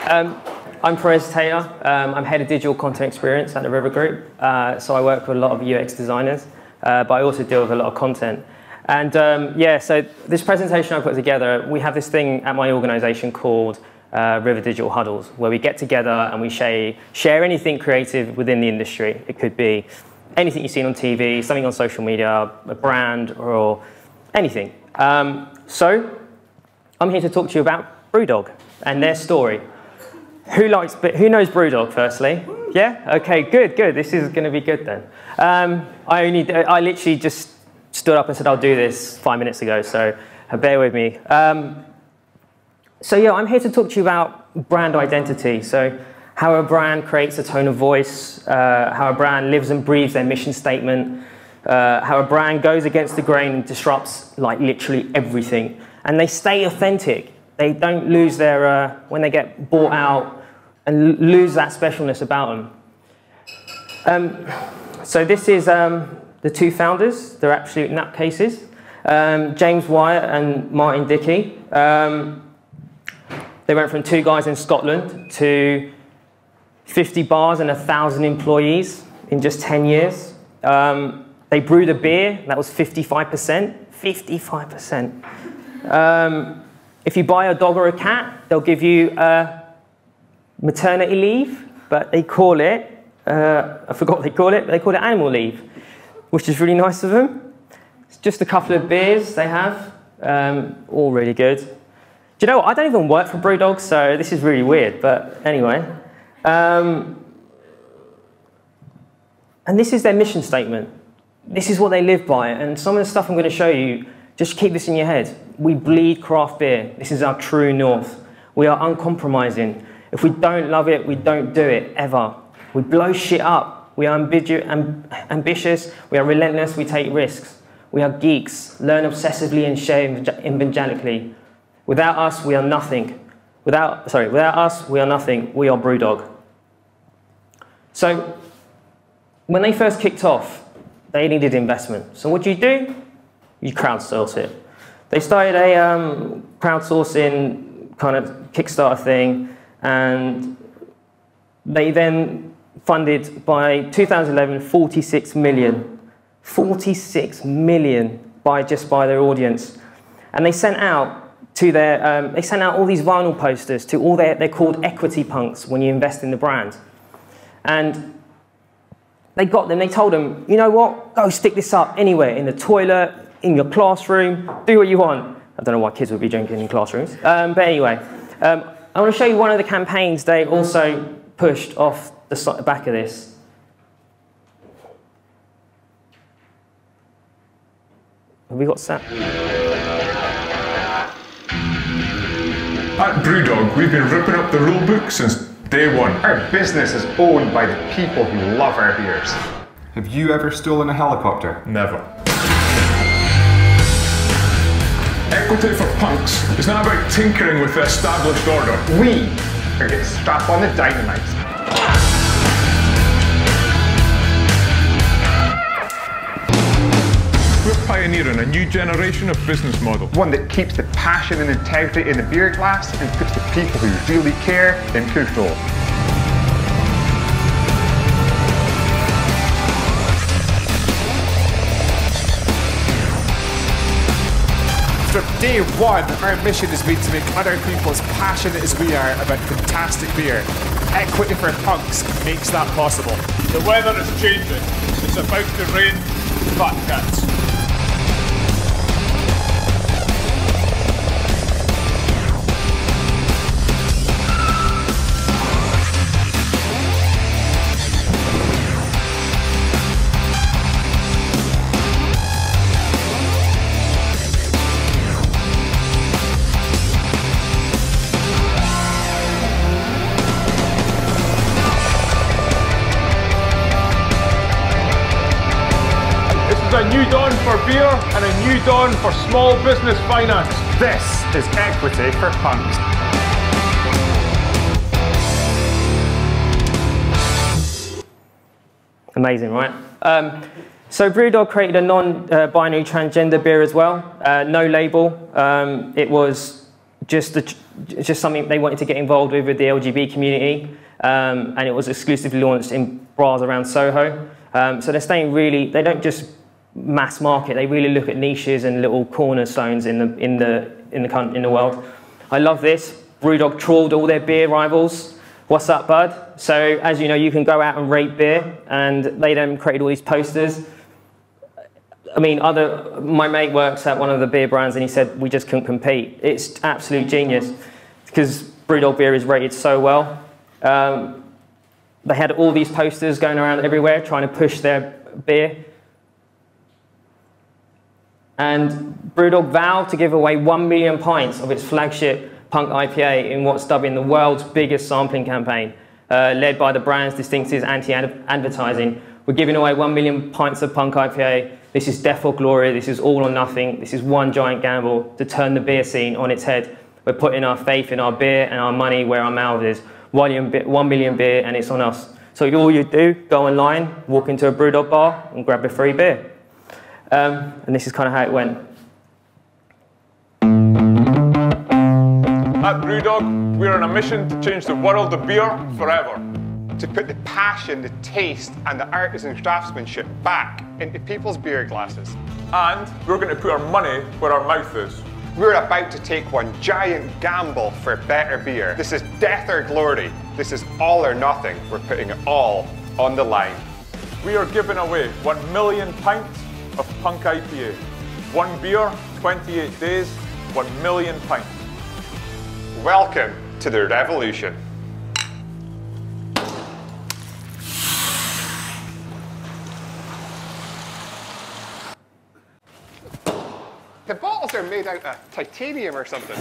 I'm Perez Taylor. I'm head of digital content experience at the River Group. So I work with a lot of UX designers, but I also deal with a lot of content. And yeah, so this presentation I put together, we have this thing at my organization called River Digital Huddles, where we get together and we share anything creative within the industry. It could be anything you've seen on TV, something on social media, a brand, or anything. So I'm here to talk to you about BrewDog and their story. Who knows BrewDog, firstly? Yeah? Okay, good. This is going to be good then. I literally just stood up and said I'll do this 5 minutes ago, so bear with me. So yeah, I'm here to talk to you about brand identity. So how a brand creates a tone of voice, how a brand lives and breathes their mission statement, how a brand goes against the grain and disrupts like literally everything. And they stay authentic. They don't lose their, when they get bought out, and lose that specialness about them. So this is the two founders. They're absolute nutcases. James Wyatt and Martin Dickey. They went from 2 guys in Scotland to 50 bars and 1,000 employees in just 10 years. They brewed a beer that was 55%. 55%. If you buy a dog or a cat, they'll give you maternity leave, but they call it, I forgot what they call it, but they call it animal leave, which is really nice of them. It's just a couple of beers they have, all really good. Do you know what? I don't even work for BrewDog, so this is really weird, but anyway. And this is their mission statement. This is what they live by, and some of the stuff I'm going to show you, just keep this in your head. We bleed craft beer. This is our true north. We are uncompromising. If we don't love it, we don't do it, ever. We blow shit up. We are ambitious. We are relentless. We take risks. We are geeks. Learn obsessively and share evangelically. Without us, we are nothing. Without us, we are nothing. We are BrewDog. So, when they first kicked off, they needed investment. So what do? You crowdsource it. They started a crowdsourcing kind of Kickstarter thing, and they then funded by 2011 46 million. 46 million just by their audience. And they sent out to their, all these vinyl posters to all they're called equity punks when you invest in the brand. And they got them, they told them, you know what, go stick this up anywhere, in the toilet, in your classroom, do what you want. I don't know why kids would be drinking in classrooms. But anyway, I want to show you one of the campaigns they also pushed off the back of this. Have we got Sam? At BrewDog, we've been ripping up the rulebook since day one. Our business is owned by the people who love our beers. Have you ever stolen a helicopter? Never. Equity for punks is not about tinkering with the established order. We are getting strapped on the dynamite. We're pioneering a new generation of business model. One that keeps the passion and integrity in the beer glass and puts the people who really care in control. From day one, our mission has been to make other people as passionate as we are about fantastic beer. Equity for Punks makes that possible. The weather is changing. It's about to rain fat cats. A new dawn for beer and a new dawn for small business finance. This is Equity for Punks. Amazing, right? So BrewDog created a non-binary transgender beer as well, no label. It was just something they wanted to get involved with the LGBT community, and it was exclusively launched in bars around Soho. So they're staying really, they don't just mass market, they really look at niches and little cornerstones in the world. I love this. Brewdog trawled all their beer rivals. What's up, bud? So as you know, you can go out and rate beer, and they then created all these posters. I mean, my mate works at one of the beer brands, and he said we just couldn't compete. It's absolute genius because Brewdog beer is rated so well. They had all these posters going around everywhere trying to push their beer. And Brewdog vowed to give away 1 million pints of its flagship Punk IPA in what's dubbed the world's biggest sampling campaign, led by the brand's distinctive anti-advertising. We're giving away 1 million pints of Punk IPA. This is death or glory. This is all or nothing. This is one giant gamble to turn the beer scene on its head. We're putting our faith in our beer and our money where our mouth is. 1 million beer, and it's on us. So all you do, go online, walk into a Brewdog bar, and grab a free beer. And this is kind of how it went. At Brewdog, we're on a mission to change the world of beer forever. To put the passion, the taste, and the artisan craftsmanship back into people's beer glasses. And we're going to put our money where our mouth is. We're about to take one giant gamble for better beer. This is death or glory. This is all or nothing. We're putting it all on the line. We are giving away 1 million pints of Punk IPA. One beer, 28 days, 1 million pints. Welcome to the revolution. The bottles are made out of titanium or something.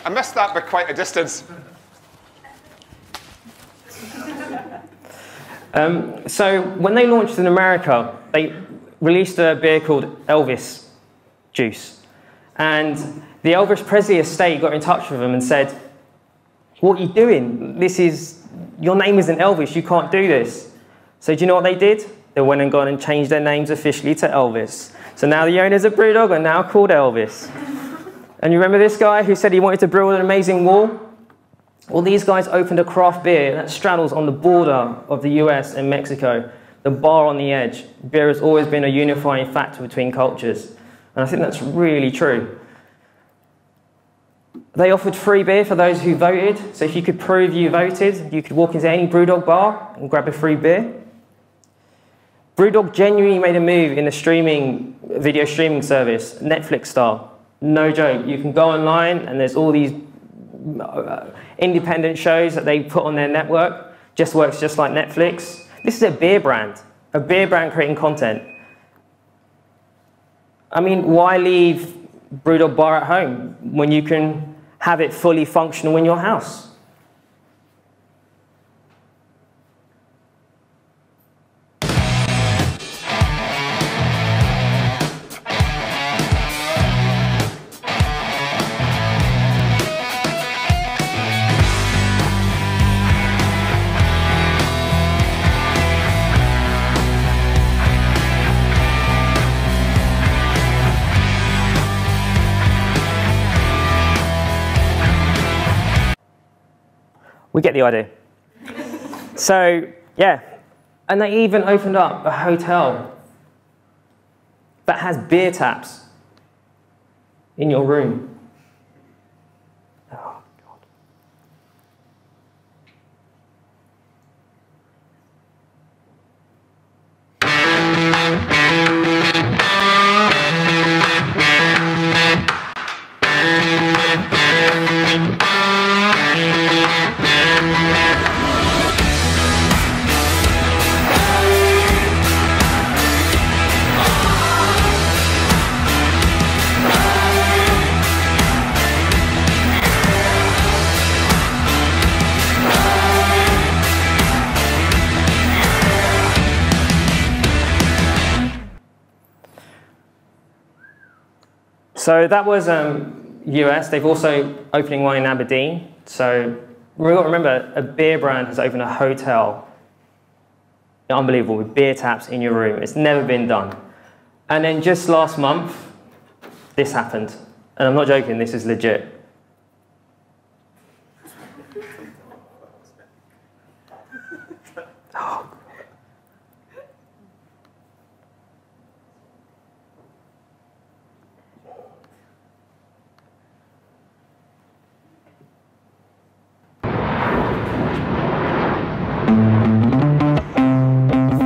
I missed that by quite a distance. So when they launched in America, they released a beer called Elvis Juice. And the Elvis Presley estate got in touch with them and said, what are you doing? Your name isn't Elvis, you can't do this. So do you know what they did? They went and gone and changed their names officially to Elvis. So now the owners of Brewdog are now called Elvis. And you remember this guy who said he wanted to brew an amazing wall? Well, these guys opened a craft beer that straddles on the border of the US and Mexico, the bar on the edge. Beer has always been a unifying factor between cultures. And I think that's really true. They offered free beer for those who voted. So if you could prove you voted, you could walk into any Brewdog bar and grab a free beer. Brewdog genuinely made a move in the video streaming service, Netflix style. No joke. You can go online and there's all these independent shows that they put on their network. Just works just like Netflix. This is a beer brand creating content. I mean, why leave Brewdog bar at home when you can have it fully functional in your house? We get the idea. So, yeah. And they even opened up a hotel that has beer taps in your room. Oh, God. So that was US. They've also opening one in Aberdeen. So we've got to remember, a beer brand has opened a hotel. Unbelievable, with beer taps in your room. It's never been done. And then just last month, this happened. And I'm not joking, this is legit.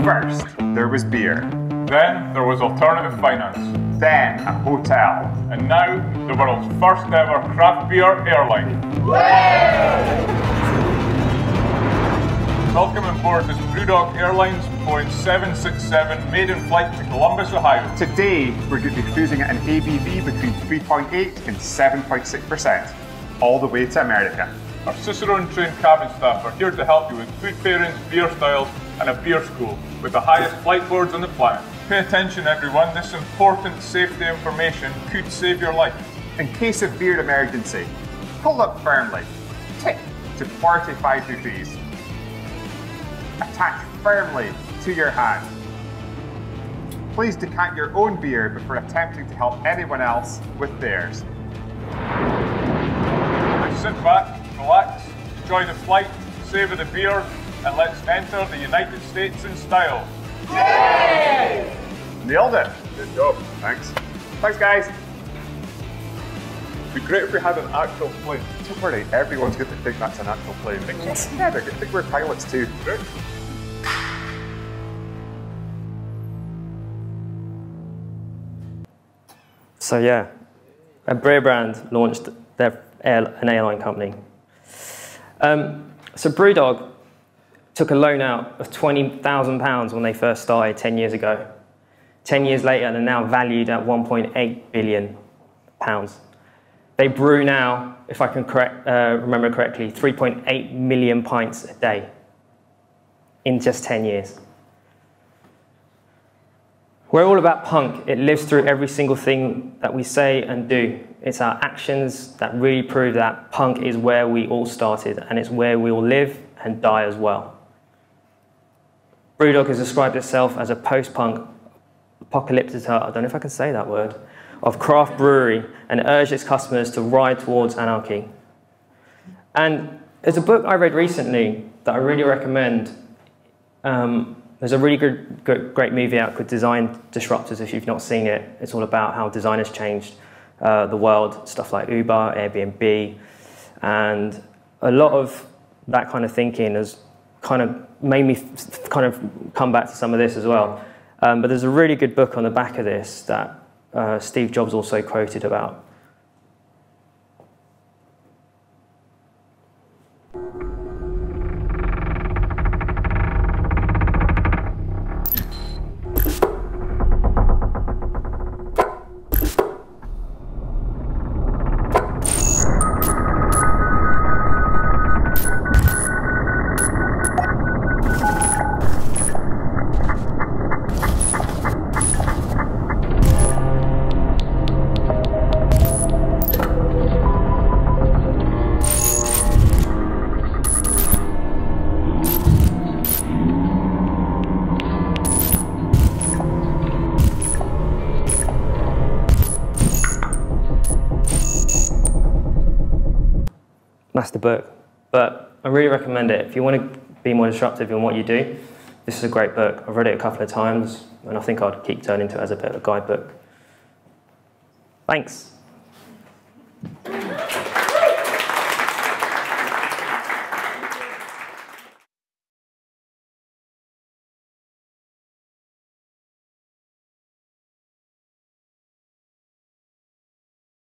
First, there was beer. Then there was alternative finance. Then a hotel. And now the world's first ever craft beer airline. Welcome aboard this Brewdog Airlines Boeing 767 maiden flight to Columbus, Ohio. Today, we're going to be cruising at an ABV between 3.8 and 7.6%, all the way to America. Our Cicerone-trained cabin staff are here to help you with food pairings, beer styles, and a beer school with the highest flight boards on the planet. Pay attention, everyone. This important safety information could save your life. In case of beer emergency, pull up firmly. Tick to 45 degrees. Attach firmly to your hand. Please decant your own beer before attempting to help anyone else with theirs. Now sit back, relax, enjoy the flight, savor the beer, and let's enter the United States in style. Yay! Nailed it. Good job. Thanks. Thanks, guys. It'd be great if we had an actual plane. Don't worry, everyone's going to think that's an actual plane. Yeah, they think we're pilots too. Great. So yeah, a beer brand launched an airline company. So Brewdog took a loan out of £20,000 when they first started 10 years ago. 10 years later, they're now valued at £1.8 billion. They brew now, if I can remember correctly, 3.8 million pints a day in just 10 years. We're all about punk. It lives through every single thing that we say and do. It's our actions that really prove that punk is where we all started, and it's where we will live and die as well. Brewdog has described itself as a post-punk apocalyptic, I don't know if I can say that word, of craft brewery, and urged its customers to ride towards anarchy. And there's a book I read recently that I really recommend. There's a really great movie out called Design Disruptors, if you've not seen it. It's all about how design has changed the world, stuff like Uber, Airbnb, and a lot of that kind of thinking has kind of made me kind of come back to some of this as well. But there's a really good book on the back of this that Steve Jobs also quoted about. That's the book. But I really recommend it. If you want to be more disruptive in what you do, this is a great book. I've read it a couple of times, and I think I'd keep turning to it as a bit of a guidebook. Thanks.